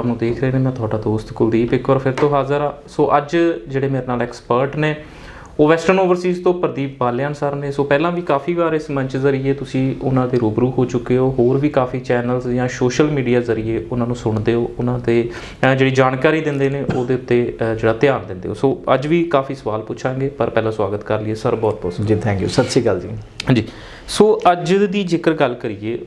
ਨੂੰ ਦੇਖ ਰਹੇ ਨੇ। ਮੈਂ ਤੁਹਾਡਾ ਦੋਸਤ ਕੁਲਦੀਪ ਇੱਕ ਵਾਰ ਫਿਰ ਤੋਂ ਹਾਜ਼ਰ ਆ। ਸੋ ਅੱਜ ਜਿਹੜੇ ਮੇਰੇ ਨਾਲ ਐਕਸਪਰਟ ਨੇ ਉਹ ਵੈਸਟਰਨ ਓਵਰਸੀਜ਼ ਤੋਂ ਪ੍ਰਦੀਪ ਬਾਲਿਆਨ ਸਰ ਨੇ। ਸੋ ਪਹਿਲਾਂ ਵੀ ਕਾफ़ी ਵਾਰ ਇਸ ਮੰਚ ਜ਼ਰੀਏ ਤੁਸੀਂ ਉਹਨਾਂ ਦੇ ਰੂਬਰੂ ਹੋ ਚੁੱਕੇ ਹੋ, ਹੋਰ ਵੀ ਕਾफ़ी ਚੈਨਲਸ ਜਾਂ ਸੋਸ਼ਲ ਮੀਡੀਆ ਜ਼ਰੀਏ ਉਹਨਾਂ ਨੂੰ ਸੁਣਦੇ ਹੋ, ਉਹਨਾਂ ਦੇ ਜਿਹੜੀ ਜਾਣਕਾਰੀ ਦਿੰਦੇ ਨੇ ਉਹਦੇ ਉੱਤੇ ਜਿਹੜਾ ਧਿਆਨ ਦਿੰਦੇ ਹੋ। ਸੋ ਅੱਜ ਵੀ ਕਾफ़ी ਸਵਾਲ ਪੁੱਛਾਂਗੇ, ਪਰ ਪਹਿਲਾਂ ਸਵਾਗਤ ਕਰ ਲਈਏ ਸਰ। ਬਹੁਤ ਬਹੁਤ ਜੀ ਥੈਂਕ ਯੂ, ਸਤਿ ਸ਼੍ਰੀ ਅਕਾਲ ਜੀ। ਹਾਂਜੀ, ਸੋ ਅੱਜ ਦੀ ਜੇਕਰ ਗੱਲ ਕਰੀਏ,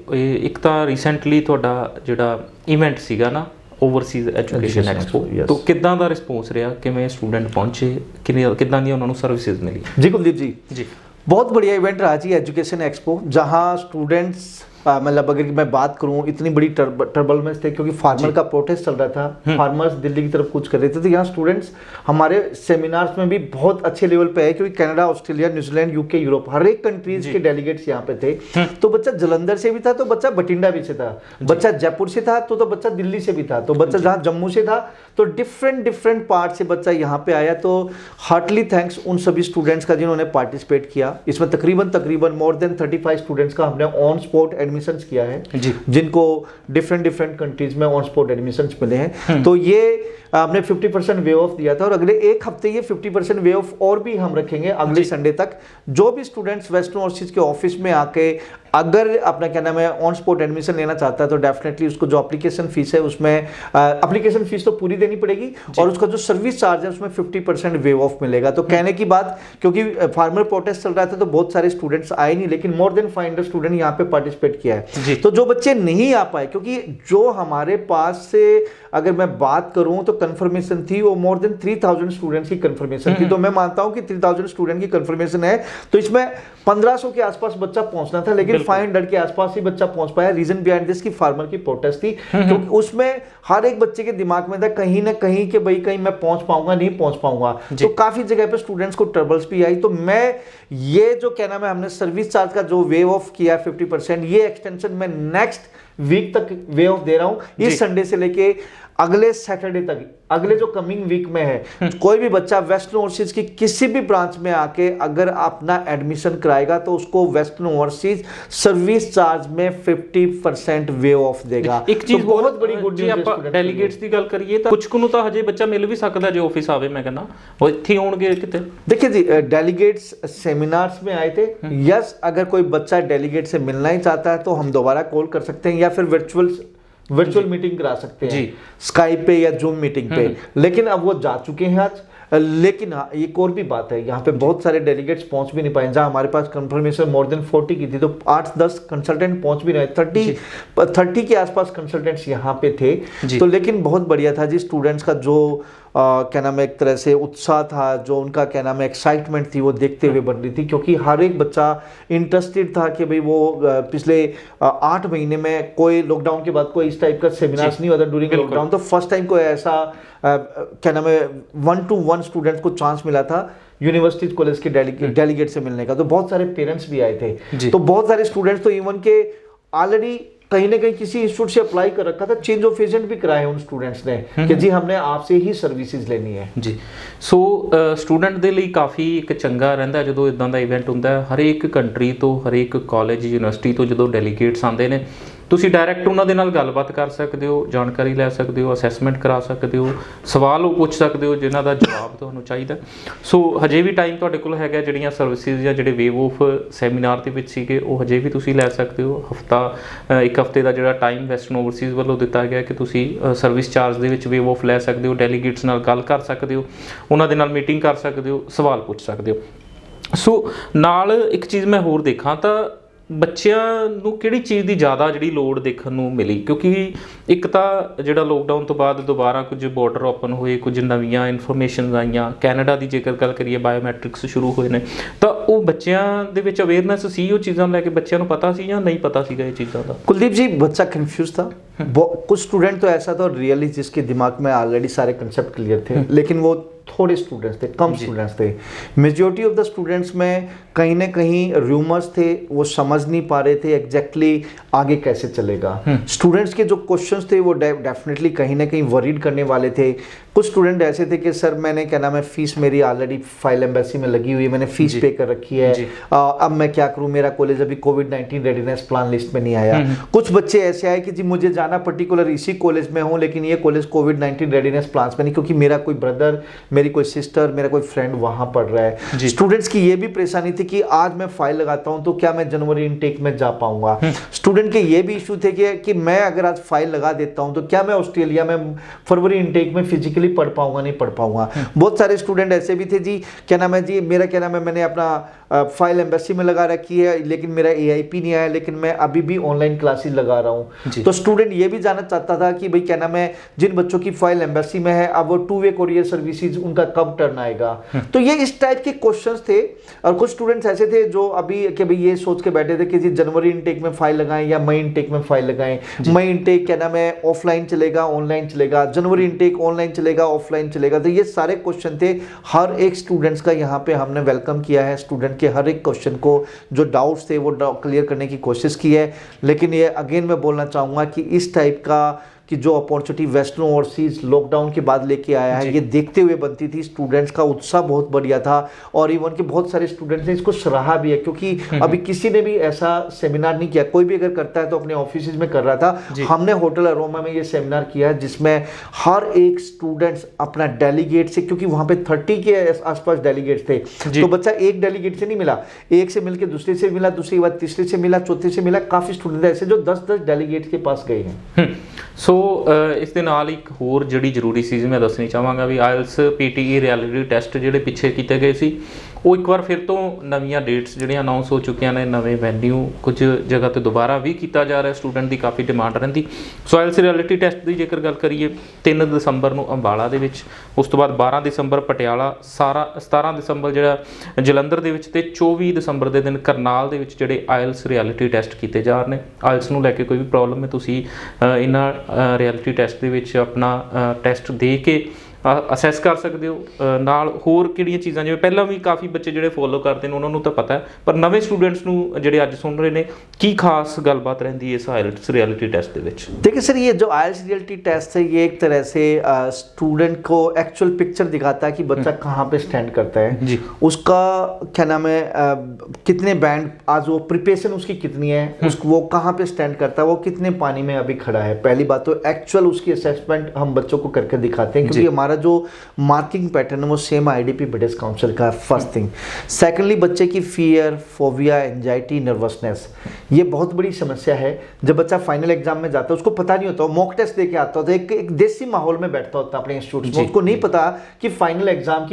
ਇੱਕ ਤਾਂ ਰੀਸੈਂਟਲੀ ਤੁਹਾਡਾ ਜਿਹੜਾ ਇਵੈਂਟ ਸੀਗਾ ਨਾ ओवरसीज़ एजुकेशन एक्सपो, तो कितना दा रिस्पॉन्स रहा, किवें स्टूडेंट पहुंचे, कितना दी उन्होंने सर्विसेज मिली? जी कुलदीप जी बहुत बढ़िया इवेंट रहा जी एजुकेशन एक्सपो, जहां स्टूडेंट्स मतलब अगर मैं बात करूं इतनी बड़ी टर्बुलेंस थे क्योंकि फार्मर का प्रोटेस्ट चल रहा था, फार्मर्स दिल्ली की तरफ कूच कर रहे थे। तो यहाँ स्टूडेंट्स हमारे सेमिनार्स में भी बहुत अच्छे लेवल पे है क्योंकि Canada, Australia, New Zealand, UK, Europe हर एक कंट्रीज के डेलीगेट्स यहाँ पे थे। तो बच्चा जलंधर से भी था, तो बच्चा बठिंडा भी से था, बच्चा जयपुर से था, तो बच्चा दिल्ली से भी था, तो बच्चा जहाँ जम्मू से था, तो डिफरेंट पार्ट से बच्चा यहाँ पे आया। तो हार्टली थैंक्स उन सभी स्टूडेंट्स का जिन्होंने पार्टिसिपेट किया। इसमें तकरीबन मोर देन 35 स्टूडेंट्स का हमने ऑन स्पॉट एडमिशंस किया है, जिनको डिफरेंट कंट्रीज में ऑन स्पॉट एडमिशंस मिले हैं। तो ये हमने 50% वे ऑफ दिया था और अगले एक हफ्ते ये 50% वे ऑफ और भी हम रखेंगे अगले संडे तक। जो भी स्टूडेंट्स वेस्टर्न ओवरसीज के ऑफिस में आके अगर अपना क्या नाम है ऑन स्पॉट एडमिशन लेना चाहता है तो डेफिनेटली उसको जो एप्लीकेशन फीस है उसमें एप्लीकेशन फीस तो पूरी देनी पड़ेगी और उसका जो सर्विस चार्ज है उसमें 50% वे ऑफ मिलेगा। तो कहने की बात, क्योंकि फार्मर प्रोटेस्ट चल रहा था तो बहुत सारे स्टूडेंट्स आए नहीं, लेकिन मोर देन 500 स्टूडेंट यहाँ पे पार्टिसिपेट किया है। तो जो बच्चे नहीं आ पाए, क्योंकि जो हमारे पास से अगर मैं बात करूं तो कंफर्मेशन थी वो मोर देन 3000 स्टूडेंट्स की कंफर्मेशन थी। तो मैं मानता हूं कि 3000 स्टूडेंट की कंफर्मेशन है तो इसमें 1500 के आसपास बच्चा पहुंचना था, लेकिन 500 के आसपास ही बच्चा पहुंच पाया। रीजन बिहाइंड दिस की फार्मर की प्रोटेस्ट थी, क्योंकि उसमें हर एक बच्चे के दिमाग में था कहीं ना कहीं कि भाई कहीं मैं पहुंच पाऊंगा नहीं पहुंच पाऊंगा। तो काफी जगह पे स्टूडेंट्स को ट्रबल्स भी आई। तो मैं ये जो क्या नाम है हमने सर्विस चार्ज का जो वेव ऑफ किया 50%, ये एक्सटेंशन मैं नेक्स्ट वीक तक वे ऑफ दे रहा हूं, इस संडे से लेके अगले सैटरडे तक, अगले जो कमिंग वीक में है। कोई भी बच्चा वेस्टर्न ओवरसीज की किसी भी ब्रांच में आके अगर अपना एडमिशन कराएगा तो उसको वेस्टर्न ओवरसीज सर्विस चार्ज में 50% वे ऑफ देगा। एक चीज बहुत बड़ी गुड न्यूज़ है। डेलीगेट्स ਦੀ ਗੱਲ ਕਰੀਏ ਤਾਂ ਕੁਝ ਨੂੰ ਤਾਂ ਹਜੇ ਬੱਚਾ ਮਿਲ ਵੀ ਸਕਦਾ ਜੇ ਆਫਿਸ ਆਵੇ। ਮੈਂ ਕਹਿੰਦਾ ਉਹ ਇੱਥੇ ਹੋਣਗੇ कितने। देखिए जी, डेलीगेट्स सेमिनार्स में आए थे। यस, अगर कोई बच्चा डेलीगेट से मिलना ही चाहता है तो हम दोबारा कॉल कर सकते हैं या फिर वर्चुअल मीटिंग करा सकते हैं स्काइप पे या जूम मीटिंग पे। लेकिन अब वो जा चुके हैं आज। लेकिन हाँ, एक और भी बात है, यहाँ पे बहुत सारे डेलीगेट्स पहुंच भी नहीं पाए। जहाँ हमारे पास कंफर्मेशन मोर देन 40 की थी तो 8-10 कंसल्टेंट पहुंच भी नहीं, 30 के आसपास कंसल्टेंट्स यहाँ पे थे। तो लेकिन बहुत बढ़िया था जी, स्टूडेंट्स का जो क्या नाम है एक तरह से उत्साह था, जो उनका क्या नाम है एक्साइटमेंट थी वो देखते हुए बन रही थी, क्योंकि हर एक बच्चा इंटरेस्टेड था कि भाई वो पिछले 8 महीने में कोई लॉकडाउन के बाद कोई इस टाइप का सेमिनार्स नहीं होता ड्यूरिंग लॉकडाउन। तो फर्स्ट टाइम कोई ऐसा क्या नाम है 1-to-1 स्टूडेंट्स को चांस मिला था यूनिवर्सिटी कॉलेज के डेलीगेट से मिलने का। तो बहुत सारे पेरेंट्स भी आए थे, तो बहुत सारे स्टूडेंट्स तो इवन के ऑलरेडी कहीं ना कहीं किसी इंस्टीट्यूट से अप्लाई कर रखा था, चेंज ऑफ एजेंट भी कराए उन स्टूडेंट्स ने कि जी हमने आपसे ही सर्विसेज लेनी है जी। सो स्टूडेंट ਦੇ ਲਈ ਕਾਫੀ ਇੱਕ ਚੰਗਾ ਰਹਿੰਦਾ ਜਦੋਂ ਇਦਾਂ ਦਾ ਇਵੈਂਟ ਹੁੰਦਾ। ਹਰੇਕ ਕੰਟਰੀ ਤੋਂ, ਹਰੇਕ ਕਾਲਜ, ਯੂਨੀਵਰਸਿਟੀ ਤੋਂ ਜਦੋਂ ਡੈਲੀਗੇਟਸ ਆਉਂਦੇ ਨੇ ਤੁਸੀਂ ਡਾਇਰੈਕਟ ਉਹਨਾਂ ਦੇ ਨਾਲ ਗੱਲਬਾਤ ਕਰ ਸਕਦੇ ਹੋ, ਜਾਣਕਾਰੀ ਲੈ ਸਕਦੇ ਹੋ, ਅਸੈਸਮੈਂਟ ਕਰਾ ਸਕਦੇ ਹੋ, ਸਵਾਲ ਉਹ ਪੁੱਛ ਸਕਦੇ ਹੋ ਜਿਨ੍ਹਾਂ ਦਾ ਜਵਾਬ ਤੁਹਾਨੂੰ ਚਾਹੀਦਾ। ਸੋ ਹਜੇ ਵੀ ਟਾਈਮ ਤੁਹਾਡੇ ਕੋਲ ਹੈਗਾ, ਜਿਹੜੀਆਂ ਸਰਵਿਸਿਜ਼ ਜਾਂ ਜਿਹੜੇ ਵੇਵ ਆਫ ਸੈਮੀਨਾਰ ਦੇ ਵਿੱਚ ਸੀਗੇ ਉਹ ਹਜੇ ਵੀ ਤੁਸੀਂ ਲੈ ਸਕਦੇ ਹੋ। ਇੱਕ ਹਫ਼ਤੇ ਦਾ ਜਿਹੜਾ ਟਾਈਮ ਵੈਸਟਰਨ ਓਵਰਸੀਜ਼ ਵੱਲੋਂ ਦਿੱਤਾ ਗਿਆ ਕਿ ਤੁਸੀਂ ਸਰਵਿਸ ਚਾਰਜ ਦੇ ਵਿੱਚ ਵੇਵ ਆਫ ਲੈ ਸਕਦੇ ਹੋ, ਡੈਲੀਗੇਟਸ ਨਾਲ ਗੱਲ ਕਰ ਸਕਦੇ ਹੋ, ਉਹਨਾਂ ਦੇ ਨਾਲ ਮੀਟਿੰਗ ਕਰ ਸਕਦੇ ਹੋ, ਸਵਾਲ ਪੁੱਛ ਸਕਦੇ ਹੋ। ਸੋ ਨਾਲ ਇੱਕ ਚੀਜ਼ ਮੈਂ ਹੋਰ ਦੇਖਾਂ ਤਾਂ ਬੱਚਿਆਂ ਨੂੰ ਕਿਹੜੀ ਚੀਜ਼ ਦੀ ਜ਼ਿਆਦਾ ਜਿਹੜੀ ਲੋੜ ਦੇਖਣ ਨੂੰ ਮਿਲੀ, ਕਿਉਂਕਿ ਇੱਕ ਤਾਂ ਜਿਹੜਾ ਲੋਕਡਾਊਨ ਤੋਂ ਬਾਅਦ ਦੁਬਾਰਾ ਕੁਝ ਬਾਰਡਰ ਓਪਨ ਹੋਏ, ਕੁਝ ਨਵੀਆਂ ਇਨਫੋਰਮੇਸ਼ਨ ਆਈਆਂ, ਕੈਨੇਡਾ ਦੀ ਜੇਕਰ ਗੱਲ ਕਰੀਏ ਬਾਇਓਮੈਟ੍ਰਿਕਸ ਸ਼ੁਰੂ ਹੋਏ ਨੇ, ਤਾਂ ਉਹ ਬੱਚਿਆਂ ਦੇ ਵਿੱਚ ਅਵੇਅਰਨੈਸ ਸੀ ਉਹ ਚੀਜ਼ਾਂ ਨੂੰ ਲੈ ਕੇ, ਬੱਚਿਆਂ ਨੂੰ ਪਤਾ ਸੀ ਜਾਂ ਨਹੀਂ ਪਤਾ ਸੀਗਾ ਇਹ ਚੀਜ਼ਾਂ ਦਾ? कुलदीप जी, बच्चा कंफ्यूज था। कुछ स्टूडेंट तो ऐसा था रियली जिसके दिमाग में ऑलरेडी सारे कंसेप्ट क्लियर थे, लेकिन वो थोड़े स्टूडेंट्स थे, कम स्टूडेंट्स थे। मेजॉरिटी ऑफ द स्टूडेंट्स में कहीं ना कहीं रूमर्स थे, वो समझ नहीं पा रहे थे एग्जैक्टली आगे कैसे चलेगा। स्टूडेंट्स के जो क्वेश्चंस थे वो डेफिनेटली कहीं ना कहीं वरीड करने वाले थे। कुछ स्टूडेंट ऐसे थे कि सर मैंने क्या नाम है फीस मेरी ऑलरेडी फाइल एम्बेसी में लगी हुई है, मैंने फीस पे कर रखी है, अब मैं क्या करूं, मेरा कॉलेज अभी कोविड-19 रेडीनेस प्लान लिस्ट में नहीं आया। कुछ बच्चे ऐसे आए कि जी मुझे जाना पर्टिकुलर इसी कॉलेज में हूँ, लेकिन ये कॉलेज कोविड-19 रेडीनेस प्लान्स में नहीं, क्योंकि मेरा कोई ब्रदर, मेरी कोई सिस्टर, मेरा कोई फ्रेंड वहाँ पढ़ रहा है। स्टूडेंट्स की ये भी परेशानी थी कि आज मैं फाइल लगाता हूँ तो क्या मैं जनवरी इनटेक में जा पाऊंगा। स्टूडेंट के ये भी इशू थे कि मैं अगर आज फाइल लगा देता हूँ तो क्या मैं ऑस्ट्रेलिया में फरवरी इनटेक में फिजिकली पढ़ पाऊंगा, नहीं पढ़ पाऊंगा। बहुत सारे स्टूडेंट ऐसे भी थे जी, क्या नाम है जी, मेरा क्या नाम है, मैंने अपना फाइल एम्बेसी में लगा रखी है लेकिन मेरा AIP नहीं आया, लेकिन मैं अभी भी ऑनलाइन क्लासेस लगा रहा हूँ। तो स्टूडेंट ये भी जानना चाहता था कि भाई क्या नाम है, जिन बच्चों की फाइल एम्बेसी में है अब वो 2-वे कोरियर सर्विसेज उनका कब टर्न आएगा। तो ये इस टाइप के क्वेश्चंस थे। और कुछ स्टूडेंट्स ऐसे थे जो अभी कि भाई ये सोच के बैठे थे कि जी जनवरी इनटेक में फाइल लगाएं या मई इनटेक में फाइल लगाएं। मई इनटेक क्या नाम है ऑफलाइन चलेगा, ऑनलाइन चलेगा, जनवरी इनटेक ऑनलाइन चलेगा, ऑफलाइन चलेगा। तो ये सारे क्वेश्चन थे। हर एक स्टूडेंट्स का यहाँ पे हमने वेलकम किया है। स्टूडेंट के हर एक क्वेश्चन को, जो डाउट्स थे वो क्लियर करने की कोशिश की है। लेकिन ये अगेन मैं बोलना चाहूँगा कि इस टाइप का कि जो अपॉर्चुनिटी वेस्टर्न ओवरसीज लॉकडाउन के बाद लेके आया है, ये देखते हुए बनती थी। स्टूडेंट्स का उत्साह बहुत बढ़िया था और इवन के बहुत सारे स्टूडेंट्स ने इसको सराहा भी है, क्योंकि अभी किसी ने भी ऐसा सेमिनार नहीं किया। कोई भी अगर करता है तो अपने ऑफिस में कर रहा था। हमने होटल अरोमा में ये सेमिनार किया है जिसमें हर एक स्टूडेंट्स अपना डेलीगेट से, क्योंकि वहां पे 30 के आसपास डेलीगेट्स थे, तो बच्चा एक डेलीगेट से नहीं मिला, एक से मिलकर दूसरे से मिला, दूसरी बार तीसरे से मिला, चौथे से मिला। काफी स्टूडेंट ऐसे जो 10-10 डेलीगेट्स के पास गए हैं। ਸੋ ਇਸ ਦੇ ਨਾਲ ਇੱਕ ਹੋਰ ਜਿਹੜੀ ਜ਼ਰੂਰੀ ਚੀਜ਼ ਮੈਂ ਦੱਸਣੀ ਚਾਹਾਂਗਾ ਵੀ ਆਇਲਸ PTE ਰਿਐਲਿਟੀ ਟੈਸਟ ਜਿਹੜੇ ਪਿੱਛੇ ਕੀਤੇ ਗਏ ਸੀ ਉਹ ਇੱਕ ਵਾਰ ਫਿਰ ਤੋਂ ਨਵੀਆਂ ਡੇਟਸ ਜਿਹੜੀਆਂ ਅਨਾਉਂਸ ਹੋ ਚੁੱਕੀਆਂ ਨੇ, ਨਵੇਂ ਵੈਨਿਊ ਕੁਝ ਜਗ੍ਹਾ ਤੇ ਦੁਬਾਰਾ ਵੀ ਕੀਤਾ ਜਾ ਰਿਹਾ। ਸਟੂਡੈਂਟ ਦੀ ਕਾਫੀ ਡਿਮਾਂਡ ਰਹਿੰਦੀ। ਸੋ ਆਇਲਸ ਰਿਐਲਿਟੀ ਟੈਸਟ ਦੀ ਜੇਕਰ ਗੱਲ ਕਰੀਏ 3 ਦਸੰਬਰ ਨੂੰ ਅੰਬਾਲਾ ਦੇ ਵਿੱਚ, ਉਸ ਤੋਂ ਬਾਅਦ 12 ਦਸੰਬਰ ਪਟਿਆਲਾ, 17 ਦਸੰਬਰ ਜਿਹੜਾ ਜਲੰਧਰ ਦੇ ਵਿੱਚ ਤੇ 24 ਦਸੰਬਰ ਦੇ ਦਿਨ ਕਰਨਾਲ ਦੇ ਵਿੱਚ ਜਿਹੜੇ ਆਇਲਸ ਰਿਐਲਿਟੀ ਟੈਸਟ ਕੀਤੇ ਜਾ ਰਹੇ ਨੇ। ਆਇਲਸ ਨੂੰ ਲੈ ਕੇ ਕੋਈ ਵੀ ਪ੍ਰੋਬਲਮ ਹੈ ਤੁਸੀਂ ਇਹਨਾਂ ਰਿਐਲਿਟੀ ਟੈਸਟ ਦੇ ਵਿੱਚ ਆਪਣਾ ਟੈਸਟ ਦੇ ਕੇ ਅਸੈਸ ਕਰ ਸਕਦੇ ਹੋ। ਨਾਲ ਹੋਰ ਕਿਹੜੀਆਂ ਚੀਜ਼ਾਂ, ਜਿਵੇਂ ਪਹਿਲਾਂ ਵੀ ਕਾਫੀ ਬੱਚੇ ਜਿਹੜੇ ਫੋਲੋ ਕਰਦੇ ਨੇ ਉਹਨਾਂ ਨੂੰ ਤਾਂ ਪਤਾ ਹੈ, ਪਰ ਨਵੇਂ स्टूडेंट्स ਨੂੰ ਜਿਹੜੇ ਅੱਜ सुन रहे ਨੇ ਕੀ खास गलबात रहती है इस आइल्स रियलिटी टेस्ट ਦੇ ਵਿੱਚ? देखिए सर, ये जो आइल्स रियलिटी टेस्ट है ये एक तरह से स्टूडेंट को एक्चुअल पिक्चर दिखाता है कि बच्चा कहाँ पे स्टैंड करता है जी, उसका क्या नाम है, कितने बैंड, आज वो प्रिपरेशन उसकी कितनी है, उसको वो कहाँ पे स्टैंड करता है, वो कितने पानी में अभी खड़ा है। पहली बात तो एक्चुअल उसकी असेसमेंट हम बच्चों को करके दिखाते हैं, क्योंकि हमारा जो मार्किंग पैटर्न है वो सेम IDP ब्रिटिश काउंसिल का है। First thing. सेकेंडली, बच्चे की फियर, फोबिया, एंजाइटी, नर्वसनेस, ये बहुत बड़ी समस्या है। जब बच्चा फाइनल एग्जाम में जाता है उसको पता नहीं होता, मॉक टेस्ट देके आता होता है, एक देसी माहौल में बैठता होता है अपने इंस्टीट्यूट में, उसको नहीं पता कि फाइनल एग्जाम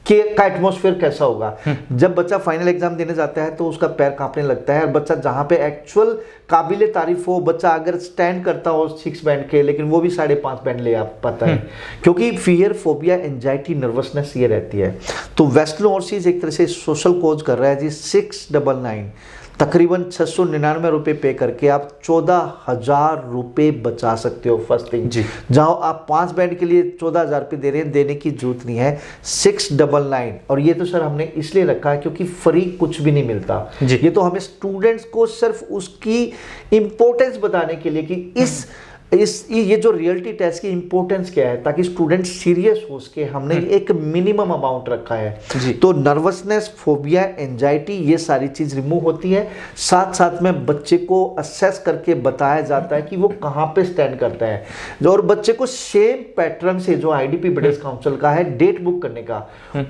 का एटमॉस्फेयर कैसा होगा। जब बच्चा फाइनल एग्जाम देने जाता है तो उसका पैर कांपने लगता है। और बच्चा जहाँ पे एक्चुअल काबिले तारीफ हो, बच्चा अगर स्टैंड करता हो 6 बैंड के, लेकिन वो भी 5.5 बैंड ले आ पाता है, क्योंकि फियर, फोबिया, एंजाइटी, नर्वसनेस ये रहती है। तो वेस्टर्न ओवरसीज एक तरह से सोशल कोज कर रहा है जी। 699 तकरीबन 699 रुपए पे करके आप 14,000 रुपए बचा सकते हो। फर्स्ट थिंग, जहां आप 5 बैंड के लिए 14,000 रुपए दे रहे हैं, देने की जरूरत नहीं है। 699, और ये तो सर हमने इसलिए रखा है क्योंकि फ्री कुछ भी नहीं मिलता। ये तो हमें स्टूडेंट्स को सिर्फ उसकी इंपॉर्टेंस बताने के लिए कि ये जो रियलिटी टेस्ट की इंपॉर्टेंस क्या है, ताकि स्टूडेंट सीरियस हो सके, हमने एक मिनिमम अमाउंट रखा है। तो नर्वसनेस, फोबिया, एंजाइटी, ये सारी चीज रिमूव होती है। साथ साथ में बच्चे को असेस करके बताया जाता है कि वो कहाँ पे स्टैंड करता है, और बच्चे को सेम पैटर्न से जो IDP ब्रिटिश काउंसिल का है डेट बुक करने का,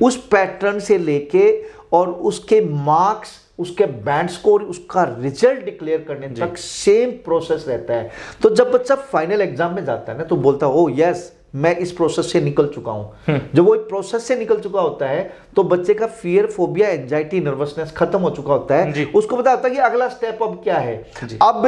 उस पैटर्न से लेके और उसके मार्क्स, उसके बैंड स्कोर, उसका रिजल्ट डिक्लेयर करने तक सेम प्रोसेस रहता है। तो जब बच्चा फाइनल एग्जाम में जाता है ना, तो बोलता है ओ यस, मैं इस प्रोसेस से निकल चुका हूं। जब वो प्रोसेस से निकल चुका होता है तो बच्चे का फियर, फोबिया, एंजाइटी, नर्वसनेस खत्म हो चुका होता है। उसको पता होता है कि अगला स्टेप अब क्या है। अब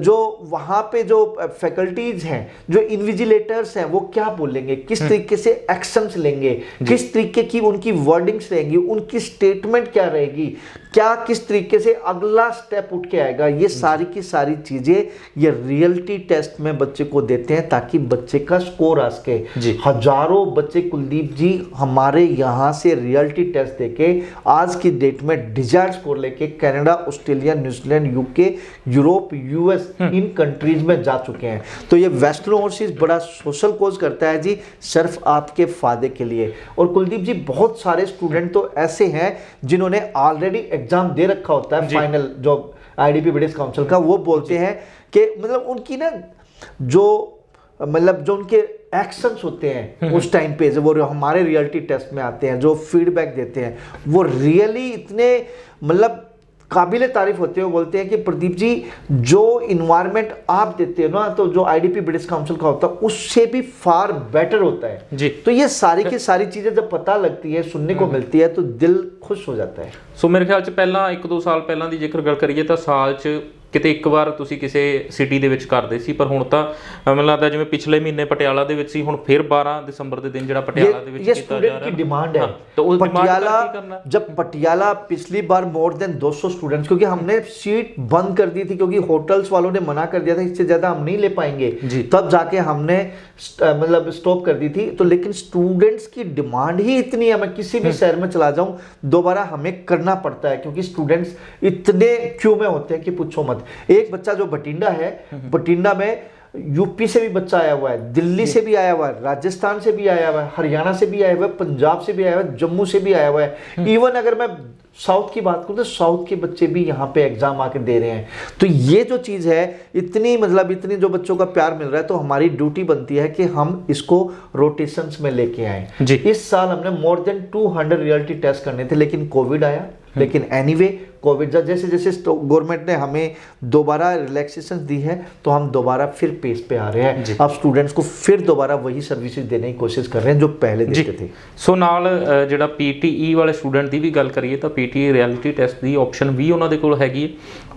जो वहां पे जो फैकल्टीज हैं, जो इन्विजिलेटर्स हैं, वो क्या बोलेंगे, किस तरीके से एक्शंस लेंगे, किस तरीके की उनकी वर्डिंग्स रहेंगी, उनकी स्टेटमेंट क्या रहेगी, क्या किस तरीके से अगला स्टेप उठ के आएगा, ये सारी की सारी चीजें ये रियलिटी टेस्ट में बच्चे को देते हैं, ताकि बच्चे का स्कोर आ सके। हजारों बच्चे कुलदीप जी हमारे यहाँ से रियलिटी टेस्ट देके आज की डेट में डिजायर्ड स्कोर लेके Canada, Australia, New Zealand, UK, Europe, US इन कंट्रीज में जा चुके हैं। तो ये वेस्टर्न ओवरसीज बड़ा सोशल कोज करता है जी, सिर्फ आपके फायदे के लिए। और कुलदीप जी बहुत सारे स्टूडेंट तो ऐसे हैं जिन्होंने ऑलरेडी एग्जाम दे रखा होता है फाइनल जो IDP ब्रिटिश काउंसिल का, वो बोलते हैं कि मतलब उनकी ना जो मतलब जो उनके एक्शंस होते हैं उस टाइम पे, जो वो हमारे रियलिटी टेस्ट में आते हैं, जो फीडबैक देते हैं, वो रियली इतने मतलब काबिले तारीफ होते हैं। वो बोलते हैं कि प्रदीप जी, जो इन्वायरमेंट आप देते हो ना, तो जो आईडीपी ब्रिटिश काउंसिल का होता है उससे भी फार बेटर होता है जी। तो ये सारी की सारी चीजें जब पता लगती है, सुनने को मिलती है, तो दिल खुश हो जाता है। ਸੋ ਮੇਰੇ ਖਿਆਲ 'ਚ ਪਹਿਲਾਂ 1-2 ਸਾਲ ਪਹਿਲਾਂ ਦੀ ਜੇਕਰ ਗੱਲ ਕਰੀਏ ਤਾਂ ਸਾਲ 'ਚ ਕਿਤੇ ਇੱਕ ਵਾਰ ਤੁਸੀਂ ਕਿਸੇ ਸਿਟੀ ਦੇ ਵਿੱਚ ਕਰਦੇ ਸੀ, ਪਰ ਹੁਣ ਤਾਂ ਮੈਨੂੰ ਲੱਗਦਾ ਜਿਵੇਂ ਪਿਛਲੇ ਮਹੀਨੇ ਪਟਿਆਲਾ ਦੇ ਵਿੱਚ ਸੀ, ਹੁਣ ਫਿਰ 12 ਦਸੰबर ਦੇ ਦਿਨ ਜਿਹੜਾ ਪਟਿਆਲਾ ਦੇ ਵਿੱਚ ये ਕੀਤਾ ਜਾ स्टूडेंट ਰਿਹਾ की डिमांड है। तो उस डिमांड का पटियाला, क्या करना? जब पटियाला पिछली बार मोर देन 200 स्टूडेंट्स, क्योंकि हमने सीट बंद कर दी थी क्योंकि होटल्स वालों ने मना कर दिया था इससे ज्यादा हम नहीं ले पाएंगे, तब जाके हमने मतलब स्टॉप कर दी थी। तो लेकिन स्टूडेंट्स की डिमांड ही इतनी है, मैं किसी भी शहर में चला जाऊं दोबारा हमें करना पड़ता है, क्योंकि स्टूडेंट्स इतने क्यू में होते हैं कि पूछो मत। एक बच्चा जो बठिंडा है, बठिंडा में यूपी से भी बच्चा आया हुआ है, दिल्ली से भी आया हुआ है, राजस्थान से भी आया हुआ है, हरियाणा से भी आया हुआ है, पंजाब से भी आया हुआ है, जम्मू से भी आया हुआ है। इवन अगर मैं साउथ की बात करूं तो साउथ के बच्चे भी यहाँ पे एग्जाम आके दे रहे हैं। तो ये जो चीज है, इतनी मतलब इतनी जो बच्चों का प्यार मिल रहा है, तो हमारी ड्यूटी बनती है कि हम इसको रोटेशंस में लेके आए। इस साल हमने मोर देन 200 रियलिटी टेस्ट करने थे, लेकिन कोविड आया। लेकिन एनीवे कोविड जैसे जैसे गवर्नमेंट ने हमें दोबारा रिलैक्सेशन दी है, तो हम दोबारा फिर पेस पे आ रहे हैं। अब स्टूडेंट्स को फिर दोबारा वही सर्विसेज देने की कोशिश कर रहे हैं जो पहले देते थे। ਸੋ ਨਾਲ ਜਿਹੜਾ PTE ਵਾਲੇ ਸਟੂਡੈਂਟ ਦੀ ਵੀ ਗੱਲ ਕਰੀਏ ਤਾਂ PTE ਰਿਐਲਿਟੀ ਟੈਸਟ ਦੀ ਆਪਸ਼ਨ ਵੀ ਉਹਨਾਂ ਦੇ ਕੋਲ ਹੈਗੀ ਹੈ।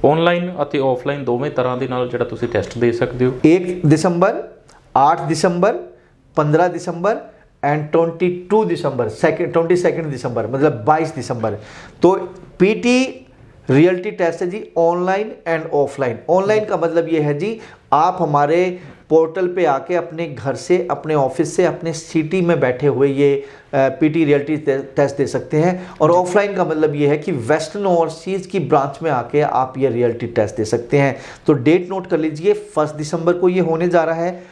ਆਨਲਾਈਨ ਅਤੇ ਆਫਲਾਈਨ ਦੋਵੇਂ ਤਰ੍ਹਾਂ ਦੇ ਨਾਲ ਜਿਹੜਾ ਤੁਸੀਂ ਟੈਸਟ ਦੇ ਸਕਦੇ ਹੋ। 1 दिसंबर, 8 दिसंबर, 15 दिसंबर एंड 22 दिसंबर, 22 दिसंबर मतलब 22 दिसंबर। तो PT रियलिटी टेस्ट है जी, ऑनलाइन एंड ऑफलाइन। ऑनलाइन का मतलब ये है जी, आप हमारे पोर्टल पे आके अपने घर से, अपने ऑफिस से, अपने सिटी में बैठे हुए ये PT रियलिटी टेस्ट दे सकते हैं। और ऑफलाइन का मतलब ये है कि वेस्टर्न ओवरसीज की ब्रांच में आके आप ये रियलिटी टेस्ट दे सकते हैं। तो डेट नोट कर लीजिए, 1 दिसंबर को ये होने जा रहा है,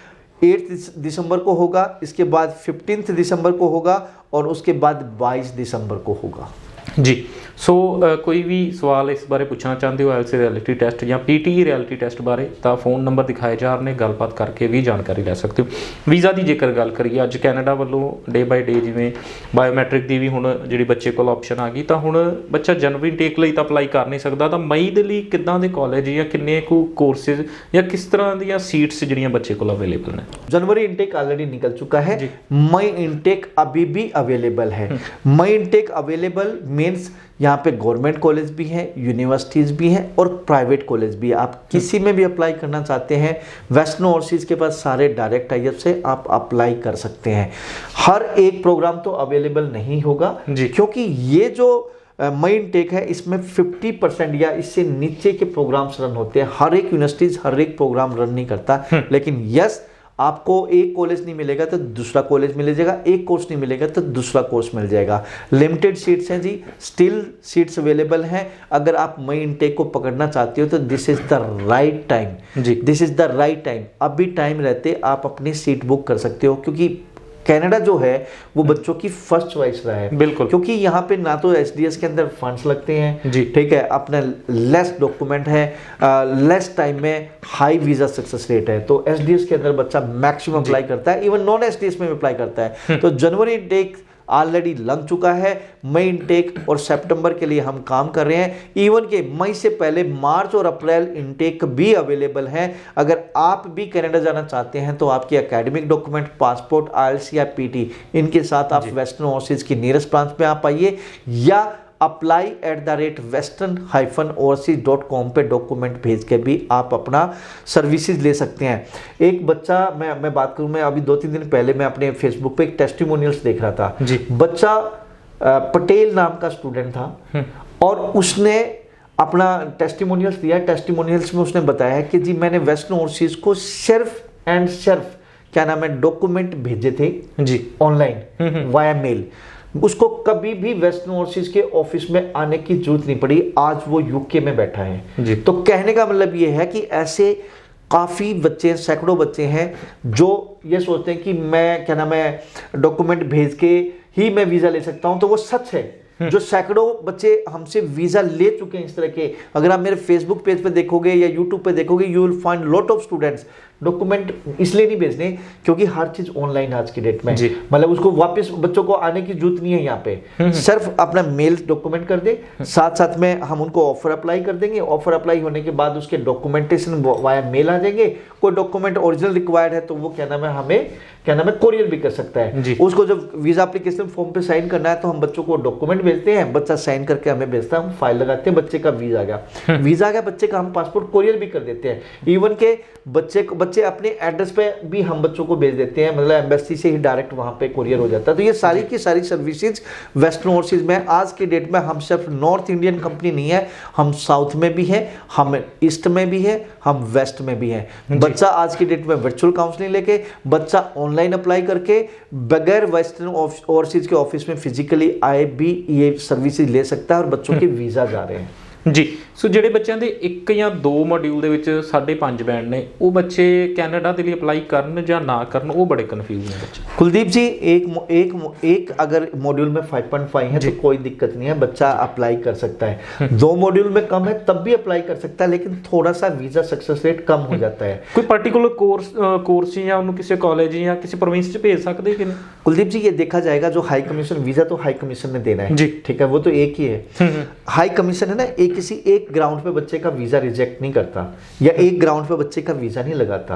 8 दिसंबर को होगा, इसके बाद 15 दिसंबर को होगा, और उसके बाद 22 दिसंबर को होगा जी। सो कोई भी सवाल इस बारे पूछना चाहते हो IELTS रियलिटी टेस्ट या PTE रियलिटी टेस्ट बारे, तो फोन नंबर दिखाए जा रहे हैं, गलबात करके भी जानकारी ले सकते हो। वीज़ा की जेकर गल करिए, अज कैनेडा वालों डे बाय डे जिवें बायोमैट्रिक की भी हुण जिहड़ी बच्चे कोल ऑप्शन आ गई, तो हुण बच्चा जनवरी टेक लई तां अप्लाई कर नहीं सकता, तो मई दे लई किदां दे कॉलेज या किन्ने को कोर्सेज या किस तरह दी सीट्स जिहड़ियां बच्चे कोल अवेलेबल ने? जनवरी इनटेक ऑलरेडी निकल चुका है, मई इनटेक अभी भी अवेलेबल है। मई इनटेक अवेलेबल मीन्स यहाँ पे गवर्नमेंट कॉलेज भी हैं, यूनिवर्सिटीज़ भी हैं और प्राइवेट कॉलेज भी है। आप किसी में भी अप्लाई करना चाहते हैं, वेस्टर्न ओवरसीज़ के पास सारे डायरेक्ट टाइप से आप अप्लाई कर सकते हैं। हर एक प्रोग्राम तो अवेलेबल नहीं होगा, क्योंकि ये जो मई इनटेक है, इसमें 50% या इससे नीचे के प्रोग्राम्स रन होते हैं। हर एक यूनिवर्सिटीज़ हर एक प्रोग्राम रन नहीं करता, लेकिन यस, आपको एक कॉलेज नहीं मिलेगा तो दूसरा कॉलेज मिल जाएगा, एक कोर्स नहीं मिलेगा तो दूसरा कोर्स मिल जाएगा। लिमिटेड सीट्स हैं जी, स्टिल सीट्स अवेलेबल हैं। अगर आप मई इनटेक को पकड़ना चाहते हो तो this is the right time जी, this is the right time. अभी टाइम रहते आप अपनी सीट बुक कर सकते हो, क्योंकि कनाडा जो है वो बच्चों की फर्स्ट चॉइस रहा है। बिल्कुल, क्योंकि यहाँ पे ना तो एसडीएस के अंदर फंड्स लगते हैं जी, ठीक है, अपना लेस डॉक्यूमेंट है, लेस टाइम में हाई वीजा सक्सेस रेट है। तो एसडीएस के अंदर बच्चा मैक्सिमम अप्लाई करता है, इवन नॉन एसडीएस में अप्लाई करता है। तो जनवरी इनटेक ऑलरेडी लग चुका है, मई इनटेक और सितंबर के लिए हम काम कर रहे हैं। इवन के मई से पहले मार्च और अप्रैल इनटेक भी अवेलेबल है। अगर आप भी कनाडा जाना चाहते हैं तो आपके एकेडमिक डॉक्यूमेंट, पासपोर्ट, IELTS या PT, इनके साथ आप वेस्टर्न ओवरसीज की नियरेस्ट ब्रांच में आप आइए, या apply@western-overseas.com पे डॉक्यूमेंट भेज के भी आप अपना सर्विसेज ले सकते हैं। एक बच्चा, मैं बात करूं, मैं अभी 2-3 दिन पहले मैं अपने फेसबुक पे एक टेस्टिमोनियल्स देख रहा था जी। बच्चा पटेल नाम का स्टूडेंट था और उसने अपना टेस्टिमोनियल्स दिया। टेस्टिमोनियल्स में उसने बताया कि जी मैंने वेस्टर्न ओवरसीज को सिर्फ एंड सिर्फ क्या नाम है डॉक्यूमेंट भेजे थे जी, ऑनलाइन वाया मेल। उसको कभी भी वेस्टर्न ओवरसीज के ऑफिस में आने की जरूरत नहीं पड़ी। आज वो यूके में बैठा है जी। तो कहने का मतलब ये है कि ऐसे काफ़ी बच्चे, सैकड़ों बच्चे हैं जो ये सोचते हैं कि मैं क्या नाम है डॉक्यूमेंट भेज के ही मैं वीज़ा ले सकता हूं। तो वो सच है, जो सैकड़ों बच्चे हमसे वीज़ा ले चुके हैं इस तरह के। अगर आप मेरे फेसबुक पेज पे देखोगे या यूट्यूब पे देखोगे, you will find lot of students document इसलिए नहीं भेजने क्योंकि हर चीज ऑनलाइन आज की डेट में, जी। मतलब उसको वापस बच्चों को आने की जरूरत नहीं है यहाँ पे, सिर्फ अपना मेल डॉक्यूमेंट कर दे, साथ साथ में हम उनको ऑफर अप्लाई कर देंगे, ऑफर अप्लाई होने के बाद उसके डॉक्यूमेंटेशन वाया मेल आ जाएंगे, कोई डॉक्यूमेंट ओरिजिनल रिक्वायर्ड है तो वो क्या नाम है हमें क्या नाम है कोरियर भी कर सकता है। उसको जब वीजा एप्लीकेशन फॉर्म पे साइन करना है तो हम बच्चों को डॉक्यूमेंट भेजते हैं, बच्चा साइन करके हमें भेजता है, हम फाइल लगाते हैं, बच्चे का वीजा आ गया, वीजा आ गया बच्चे का, हम पासपोर्ट कोरियर भी कर देते हैं। इवन के बच्चे अपने एड्रेस पे भी हम बच्चों को भेज देते हैं, मतलब एम्बेसी से ही डायरेक्ट वहां पे कोरियर हो जाता है। तो ये सारी की सारी सर्विसेज वेस्टर्न ओवरसीज में आज के डेट में, हम सिर्फ नॉर्थ इंडियन कंपनी नहीं है, हम साउथ में भी है, हम ईस्ट में भी है, हम वेस्ट में भी है। बच्चा आज की डेट में वर्चुअल काउंसलिंग लेके, बच्चा ऑनलाइन अप्लाई करके, बगैर वेस्टर्न ओवरसीज के ऑफिस में फिजिकली आए भी ये सर्विसेज ले सकता है और बच्चों के वीजा जा रहे हैं ਜੀ। ਸੋ ਜਿਹੜੇ ਬੱਚਿਆਂ ਦੇ 1 ਜਾਂ 2 ਮੋਡਿਊਲ ਦੇ ਵਿੱਚ 5.5 ਬੈਂਡ ਨੇ, ਉਹ ਬੱਚੇ ਕੈਨੇਡਾ ਦੇ ਲਈ ਅਪਲਾਈ ਕਰਨ ਜਾਂ ਨਾ ਕਰਨ, ਉਹ ਬੜੇ ਕਨਫਿਊਜ਼ ਨੇ ਬੱਚੇ। कुलदीप जी, एक अगर मॉड्यूल में 5.5 है तो कोई दिक्कत नहीं है, बच्चा अप्लाई कर सकता है। 2 मॉड्यूल में कम है तब भी अप्लाई कर सकता है, लेकिन थोड़ा सा वीजा सक्सेस रेट कम हो जाता है। ਕੋਈ ਪਾਰਟਿਕੂਲਰ ਕੋਰਸ ਜਾਂ ਉਹਨੂੰ ਕਿਸੇ ਕਾਲਜ ਜਾਂ ਕਿਸੇ ਪ੍ਰੋਵਿੰਸ 'ਚ ਭੇਜ ਸਕਦੇ ਕਿ ਨਹੀਂ? कुलदीप जी, ये देखा जाएगा, जो हाई कमीशन वीजा तो हाई कमीशन ने देना है जी, ठीक है, वो तो एक ही है। हाई कमीशन है ना, किसी एक ग्राउंड पे बच्चे का वीजा रिजेक्ट नहीं करता या एक ग्राउंड पे बच्चे का वीजा नहीं लगाता।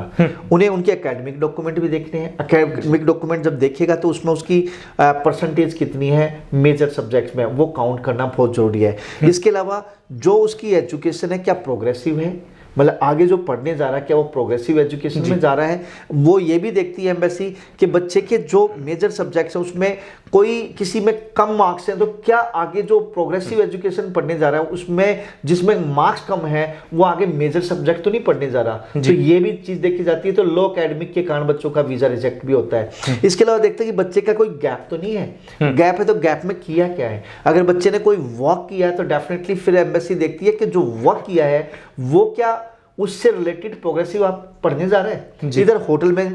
उन्हें उनके एकेडमिक डॉक्यूमेंट भी देखने हैं, एकेडमिक डॉक्यूमेंट जब देखेगा तो उसमें उसकी परसेंटेज कितनी है मेजर सब्जेक्ट्स में, वो काउंट करना बहुत जरूरी है। इसके अलावा जो उसकी एजुकेशन है क्या प्रोग्रेसिव है, मतलब आगे जो पढ़ने जा रहा है क्या वो प्रोग्रेसिव एजुकेशन में जा रहा है, वो ये भी देखती है एम्बेसी कि बच्चे के जो मेजर सब्जेक्ट्स हैं उसमें कोई किसी में कम मार्क्स हैं तो क्या आगे जो प्रोग्रेसिव एजुकेशन पढ़ने जा रहा है उसमें जिसमें मार्क्स कम है वो आगे मेजर सब्जेक्ट तो नहीं पढ़ने जा रहा, तो ये भी चीज देखी जाती है। तो लो एकेडमिक के कारण बच्चों का वीजा रिजेक्ट भी होता है। इसके अलावा देखते हैं कि बच्चे का कोई गैप तो नहीं है, गैप है तो गैप में किया क्या है, अगर बच्चे ने कोई वर्क किया है तो डेफिनेटली फिर एम्बेसी देखती है कि जो वर्क किया है वो क्या उससे रिलेटेड प्रोग्रेसिव आप पढ़ने जा रहे हैं। इधर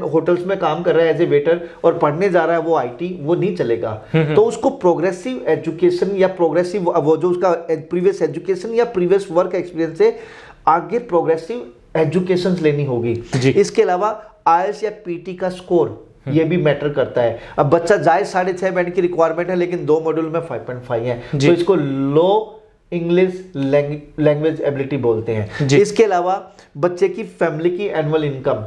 होटल्स में काम कर रहा है एज ए वेटर और पढ़ने जा रहा है वो आईटी, वो नहीं चलेगा। तो उसको प्रोग्रेसिव एजुकेशन या प्रोग्रेसिव वो जो उसका प्रीवियस एजुकेशन या प्रीवियस वर्क एक्सपीरियंस से आगे प्रोग्रेसिव एजुकेशन लेनी होगी। इसके अलावा आईएलटीएस या पीटी का स्कोर ये भी मैटर करता है। अब बच्चा जाए 6.5 बैंड की रिक्वायरमेंट है लेकिन 2 मॉड्यूल में 5.5 है, तो इसको लो इंग्लिश लैंग्वेज एबिलिटी बोलते हैं। इसके अलावा बच्चे की फैमिली की एनुअल इनकम,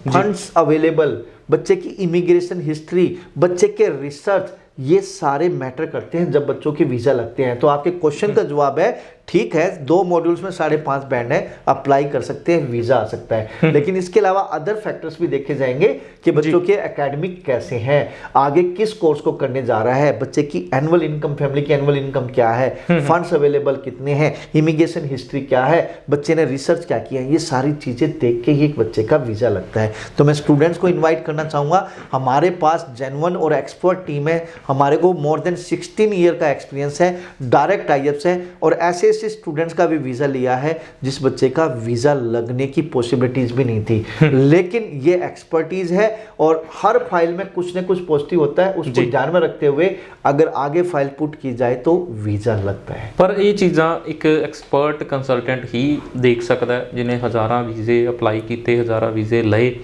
फंड्स अवेलेबल, बच्चे की इमिग्रेशन हिस्ट्री, बच्चे के रिसर्च, ये सारे मैटर करते हैं जब बच्चों के वीजा लगते हैं। तो आपके क्वेश्चन का जवाब है ठीक है, 2 मॉड्यूल्स में 5.5 बैंड है, अप्लाई कर सकते हैं, वीजा आ सकता है। लेकिन इसके अलावा अदर फैक्टर्स भी देखे जाएंगे कि बच्चों के एकेडमिक कैसे हैं, आगे किस कोर्स को करने जा रहा है, बच्चे की एनुअल इनकम, फैमिली की एनुअल इनकम क्या है, फंड्स अवेलेबल कितने हैं, इमिग्रेशन हिस्ट्री क्या है, बच्चे ने रिसर्च क्या किया, ये सारी चीजें देख के ही एक बच्चे का वीजा लगता है। तो मैं स्टूडेंट्स को इन्वाइट करना चाहूंगा, हमारे पास जेन्युइन और एक्सपर्ट टीम है, हमारे को मोर देन 16 ईयर का एक्सपीरियंस है, डायरेक्ट टाइप्स है और ऐसे स्टूडेंट्स का भी वीजा लिया है जिस बच्चे का वीजा लगने की पॉसिबिलिटीज भी नहीं थी, लेकिन ये एक्सपर्टीज है और हर फाइल में कुछ ना कुछ पॉजिटिव होता है, उसको ध्यान में रखते हुए अगर आगे फाइल पुट की जाए तो वीजा लगता है। पर ये चीज़ां एक एक्सपर्ट कंसल्टेंट ही देख सकता है जिन्हें हज़ारां वीजे अप्लाई किए, हज़ारां वीजे लए,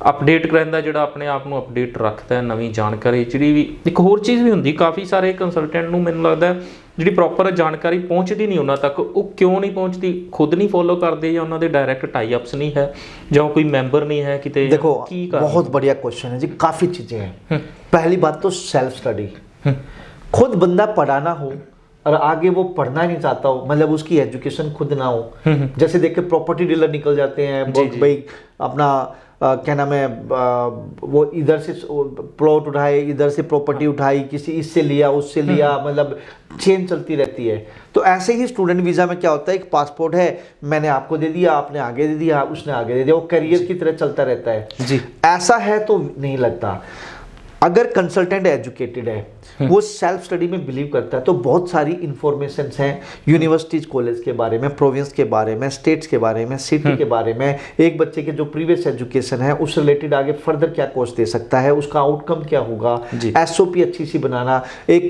अपडेट रहंदा ਜਿਹੜਾ ਆਪਣੇ ਆਪ ਨੂੰ ਅਪਡੇਟ ਰੱਖਦਾ ਹੈ, ਨਵੀਂ ਜਾਣਕਾਰੀ ਜਿਹੜੀ ਵੀ। ਇੱਕ ਹੋਰ ਚੀਜ਼ ਵੀ ਹੁੰਦੀ, ਕਾਫੀ ਸਾਰੇ ਕੰਸਲਟੈਂਟ ਨੂੰ ਮੈਨੂੰ ਲੱਗਦਾ ਜਿਹੜੀ ਪ੍ਰੋਪਰ ਜਾਣਕਾਰੀ ਪਹੁੰਚਦੀ ਨਹੀਂ ਉਹਨਾਂ ਤੱਕ, ਉਹ ਕਿਉਂ ਨਹੀਂ ਪਹੁੰਚਦੀ, ਖੁਦ ਨਹੀਂ ਫੋਲੋ ਕਰਦੇ ਜਾਂ ਉਹਨਾਂ ਦੇ ਡਾਇਰੈਕਟ टाई अप्स नहीं है ਜਾਂ ਕੋਈ ਮੈਂਬਰ नहीं है किते। देखो बहुत बढ़िया क्वेश्चन है जी, काफ़ी चीज़ें हैं। पहली बात तो सेल्फ स्टडी, खुद बंदा पढ़ाना हो और आगे वो पढ़ना नहीं चाहता हो, मतलब उसकी एजुकेशन खुद ना हो। जैसे देख के प्रॉपर्टी डीलर निकल जाते हैं, भाई अपना क्या नाम है वो इधर से प्लॉट उठाए, इधर से प्रॉपर्टी उठाई, किसी इससे लिया उससे लिया, मतलब चेन चलती रहती है। तो ऐसे ही स्टूडेंट वीज़ा में क्या होता है, एक पासपोर्ट है, मैंने आपको दे दिया, आपने आगे दे दिया, उसने आगे दे दिया, वो करियर की तरह चलता रहता है जी। ऐसा है तो नहीं लगता। अगर कंसल्टेंट एजुकेटेड है, वो सेल्फ स्टडी में बिलीव करता है, तो बहुत सारी इंफॉर्मेशन हैं यूनिवर्सिटीज कॉलेज के बारे में, प्रोविंस के बारे में, स्टेट्स के बारे में, सिटी के बारे में, एक बच्चे के जो प्रीवियस एजुकेशन है उस रिलेटेड आगे फर्दर क्या कोर्स दे सकता है, उसका आउटकम क्या होगा, एसओपी अच्छी सी बनाना, एक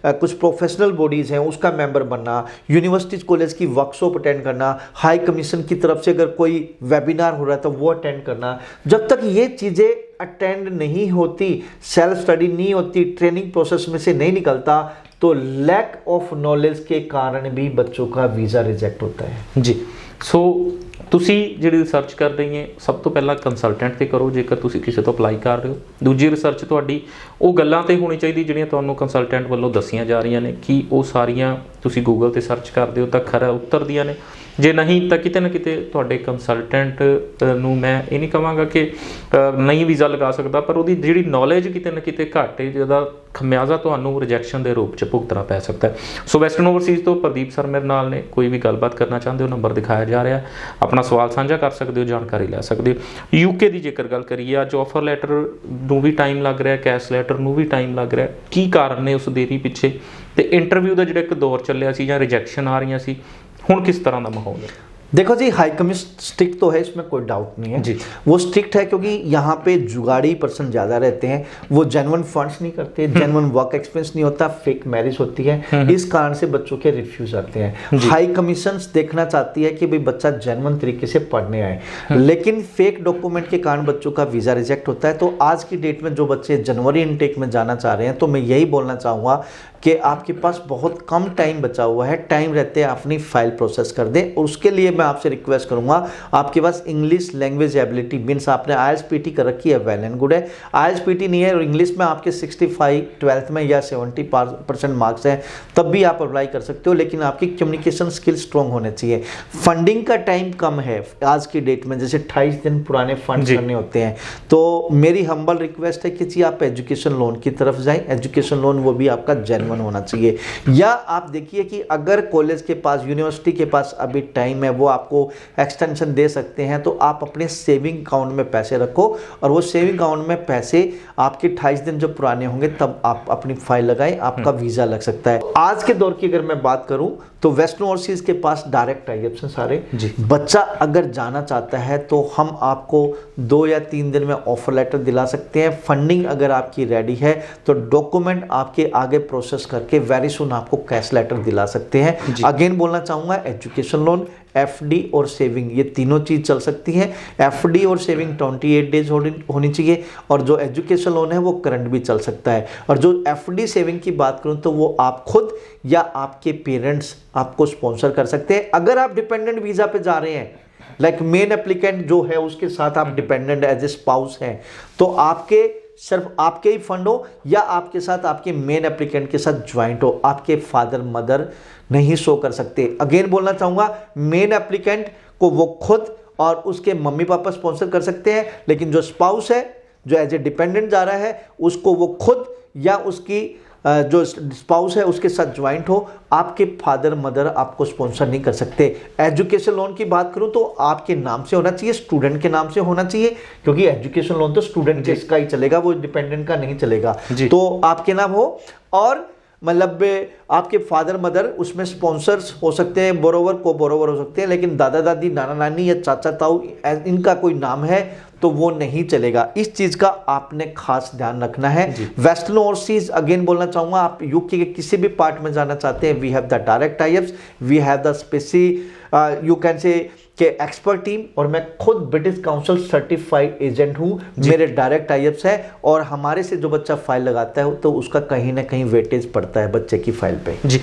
कुछ प्रोफेशनल बॉडीज हैं उसका मेंबर बनना, यूनिवर्सिटीज कॉलेज की वर्कशॉप अटेंड करना, हाई कमीशन की तरफ से अगर कोई वेबिनार हो रहा है तो वो अटेंड करना। जब तक ये चीज़ें अटेंड नहीं होती, सेल्फ स्टडी नहीं होती, ट्रेनिंग प्रोसेस में से नहीं निकलता, तो लैक ऑफ नॉलेज के कारण भी बच्चों का वीज़ा रिजेक्ट होता है। जी, सो ਤੁਸੀਂ ਜਿਹੜੀ ਰਿਸਰਚ ਕਰਦੇ ਹੋ ਸਭ ਤੋਂ ਪਹਿਲਾਂ ਕੰਸਲਟੈਂਟ ਤੇ ਕਰੋ ਜੇਕਰ ਤੁਸੀਂ ਕਿਸੇ ਤੋਂ ਅਪਲਾਈ ਕਰ ਰਹੇ ਹੋ। ਦੂਜੀ ਰਿਸਰਚ ਤੁਹਾਡੀ ਉਹ ਗੱਲਾਂ ਤੇ ਹੋਣੀ ਚਾਹੀਦੀ ਜਿਹੜੀਆਂ ਤੁਹਾਨੂੰ ਕੰਸਲਟੈਂਟ ਵੱਲੋਂ ਦੱਸੀਆਂ ਜਾ ਰਹੀਆਂ ਨੇ, ਕਿ ਉਹ ਸਾਰੀਆਂ ਤੁਸੀਂ ਗੂਗਲ ਤੇ ਸਰਚ ਕਰਦੇ ਹੋ ਤਾਂ ਖਰਾ ਉਤਰਦੀਆਂ ਨੇ। ਜੇ ਨਹੀਂ ਤਾਂ ਕਿਤੇ ਨਾ ਕਿਤੇ ਤੁਹਾਡੇ ਕੰਸਲਟੈਂਟ ਨੂੰ ਮੈਂ ਇਹ ਨਹੀਂ ਕਹਾਂਗਾ ਕਿ ਨਹੀਂ ਵੀਜ਼ਾ ਲਗਾ ਸਕਦਾ, ਪਰ ਉਹਦੀ ਜਿਹੜੀ ਨੌਲੇਜ ਕਿਤੇ ਨਾ ਕਿਤੇ ਘੱਟ ਹੈ, ਜਿਹਦਾ ਖਮਿਆਜ਼ਾ ਤੁਹਾਨੂੰ ਰਿਜੈਕਸ਼ਨ ਦੇ ਰੂਪ 'ਚ ਭੁਗਤਣਾ ਪੈ ਸਕਦਾ ਹੈ। ਸੋ ਵੈਸਟਰਨ ਓਵਰਸੀਜ਼ ਤੋਂ ਪ੍ਰਦੀਪ ਸਰ ਮੇਰੇ ਨਾਲ ਨੇ, ਕੋਈ ਵੀ ਗੱਲਬਾਤ ਕਰਨਾ ਚਾਹੁੰਦੇ ਹੋ ਨੰਬਰ ਦਿਖਾਇਆ ਜਾ ਰਿਹਾ, ਆਪਣਾ ਸਵਾਲ ਸਾਂਝਾ ਕਰ ਸਕਦੇ ਹੋ, ਜਾਣਕਾਰੀ ਲੈ ਸਕਦੇ ਹੋ। ਯੂਕੇ ਦੀ ਜੇਕਰ ਗੱਲ ਕਰੀਏ, ਅੱਜ ਆਫਰ ਲੈਟਰ ਨੂੰ ਵੀ ਟਾਈਮ ਲੱਗ ਰਿਹਾ, ਕੈਸ਼ ਲੈਟਰ ਨੂੰ ਵੀ ਟਾਈਮ ਲੱਗ ਰਿਹਾ, ਕੀ ਕਾਰਨ ਨੇ ਉਸ ਦੇਰੀ ਪਿੱਛੇ, ਤੇ ਇੰਟਰਵਿਊ ਦਾ ਜਿਹੜਾ ਇੱਕ ਦੌਰ ਚੱਲਿਆ ਸੀ ਜਾਂ ਰਿਜੈਕਸ਼ਨ ਆ ਰਹੀਆਂ ਸੀ, ਹੁਣ किस तरह का माहौल है? देखो जी, हाई कमिश्नर स्ट्रिक्ट तो है, इसमें कोई डाउट नहीं है जी। वो स्ट्रिक्ट है क्योंकि यहाँ पे जुगाड़ी पर्सन ज़्यादा रहते हैं, वो जेन्युइन फंड्स नहीं करते, जेन्युइन वर्क एक्सपीरियंस नहीं होता, फेक मैरिज होती है, इस कारण से बच्चों के रिफ्यूज आते हैं। हाई कमीशन देखना चाहती है कि भाई बच्चा जेन्युइन तरीके से पढ़ने आए, लेकिन फेक डॉक्यूमेंट के कारण बच्चों का वीज़ा रिजेक्ट होता है। तो आज की डेट में जो बच्चे जनवरी इनटेक में जाना चाह रहे हैं, तो मैं यही बोलना चाहूँगा कि आपके पास बहुत कम टाइम बचा हुआ है, टाइम रहते अपनी फाइल प्रोसेस कर दें। और उसके लिए मैं आपसे रिक्वेस्ट करूंगा, आपके पास इंग्लिश लैंग्वेज एबिलिटी मीन्स आपने IELTS कर रखी है, वेल एंड गुड है। IELTS नहीं है और इंग्लिश में आपके 65 12th में या 70% मार्क्स हैं, तब भी आप अप्लाई कर सकते हो, लेकिन आपकी कम्युनिकेशन स्किल स्ट्रॉन्ग होने चाहिए। फंडिंग का टाइम कम है आज की डेट में, जैसे 28 दिन पुराने फंड करने होते हैं। तो मेरी हम्बल रिक्वेस्ट है कि जी आप एजुकेशन लोन की तरफ जाएं, एजुकेशन लोन वो भी आपका होना चाहिए। या आप देखिए कि अगर कॉलेज के पास, यूनिवर्सिटी के पास अभी टाइम है, वो आपको एक्सटेंशन दे सकते हैं, तो आप अपने सेविंग अकाउंट में पैसे रखो, और वो सेविंग अकाउंट में पैसे आपके 28 दिन जब पुराने होंगे तब आप अपनी फाइल लगाएं, आपका वीज़ा लग सकता है। आज के दौर की अगर मैं बात करूं तो वेस्टर्न ओवरसीज के पास डायरेक्ट टाइप्स हैं सारे। बच्चा अगर जाना चाहता है तो हम आपको 2 या 3 दिन में ऑफर लेटर दिला सकते हैं। फंडिंग अगर आपकी रेडी है तो डॉक्यूमेंट आपके आगे प्रोसेस करके वेरी सुन आपको कैश लेटर दिला सकते हैं। अगेन बोलना चाहूँगा, एजुकेशन लोन, FD और सेविंग, ये तीनों चीज़ चल सकती है। FD और सेविंग 28 डेज होनी चाहिए, और जो एजुकेशन लोन है वो करंट भी चल सकता है। और जो FD सेविंग की बात करूं तो वो आप खुद या आपके पेरेंट्स आपको स्पॉन्सर कर सकते हैं। अगर आप डिपेंडेंट वीज़ा पे जा रहे हैं, लाइक मेन एप्लीकेंट जो है उसके साथ आप डिपेंडेंट एज ए स्पाउस हैं, तो आपके सिर्फ आपके ही फंड हो या आपके साथ आपके मेन एप्लीकेंट के साथ ज्वाइंट हो, आपके फादर मदर नहीं शो कर सकते। अगेन बोलना चाहूँगा, मेन एप्लीकेंट को वो खुद और उसके मम्मी पापा स्पॉन्सर कर सकते हैं, लेकिन जो स्पाउस है, जो एज ए डिपेंडेंट जा रहा है, उसको वो खुद या उसकी जो स्पाउस है उसके साथ ज्वाइंट हो, आपके फादर मदर आपको स्पॉन्सर नहीं कर सकते। एजुकेशन लोन की बात करूं तो आपके नाम से होना चाहिए, स्टूडेंट के नाम से होना चाहिए, क्योंकि एजुकेशन लोन तो स्टूडेंट जिसका ही चलेगा, वो डिपेंडेंट का नहीं चलेगा। तो आपके नाम हो, और मतलब आपके फादर मदर उसमें स्पॉन्सर्स हो सकते हैं, बोरोवर को बोरोवर हो सकते हैं, लेकिन दादा दादी, नाना नानी या चाचा ताऊ इनका कोई नाम है तो वो नहीं चलेगा। इस चीज़ का आपने खास ध्यान रखना है। वेस्टर्न ओवरसीज अगेन बोलना चाहूँगा, आप यूके के किसी भी पार्ट में जाना चाहते हैं, we have the direct types, we have the specie you can say के एक्सपर्ट टीम, और मैं खुद ब्रिटिश काउंसिल सर्टिफाइड एजेंट हूँ, मेरे डायरेक्ट टाइप्स है, और हमारे से जो बच्चा फाइल लगाता है तो उसका कहीं ना कहीं वेटेज पड़ता है बच्चे की फाइल पे। जी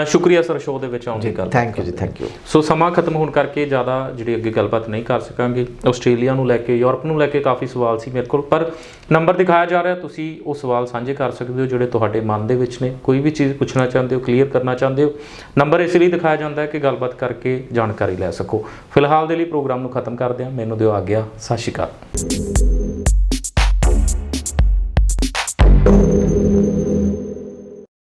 शुक्रिया सर, शो ਦੇ ਵਿੱਚ ਆਉਣ ਦੀ ਗੱਲ। Thank you ji, thank you. ਸੋ ਸਮਾਂ ਖਤਮ ਹੋਣ ਕਰਕੇ ਜ਼ਿਆਦਾ ਜਿਹੜੀ ਅੱਗੇ ਗੱਲਬਾਤ ਨਹੀਂ ਕਰ ਸਕਾਂਗੇ। ਆਸਟ੍ਰੇਲੀਆ ਨੂੰ ਲੈ ਕੇ, ਯੂਰਪ ਨੂੰ ਲੈ ਕੇ ਕਾਫੀ ਸਵਾਲ ਸੀ ਮੇਰੇ ਕੋਲ, ਪਰ ਨੰਬਰ ਦਿਖਾਇਆ ਜਾ ਰਿਹਾ, ਤੁਸੀਂ ਉਹ ਸਵਾਲ ਸਾਂਝੇ ਕਰ ਸਕਦੇ ਹੋ ਜਿਹੜੇ ਤੁਹਾਡੇ ਮਨ ਦੇ ਵਿੱਚ ਨੇ। ਕੋਈ ਵੀ ਚੀਜ਼ ਪੁੱਛਣਾ ਚਾਹੁੰਦੇ ਹੋ, ਕਲੀਅਰ ਕਰਨਾ ਚਾਹੁੰਦੇ ਹੋ, ਨੰਬਰ ਇਸ ਲਈ ਦਿਖਾਇਆ ਜਾਂਦਾ ਹੈ ਕਿ ਗੱਲਬਾਤ ਕਰਕੇ ਜਾਣਕਾਰੀ ਲੈ ਸਕੋ। ਫਿਲਹਾਲ ਦੇ ਲਈ ਪ੍ਰੋਗਰਾਮ ਨੂੰ ਖਤਮ ਕਰਦੇ ਹਾਂ, ਮੈਨੂੰ ਦਿਓ ਆਗਿਆ, ਸਤਿ ਸ਼੍ਰੀ ਅਕਾਲ।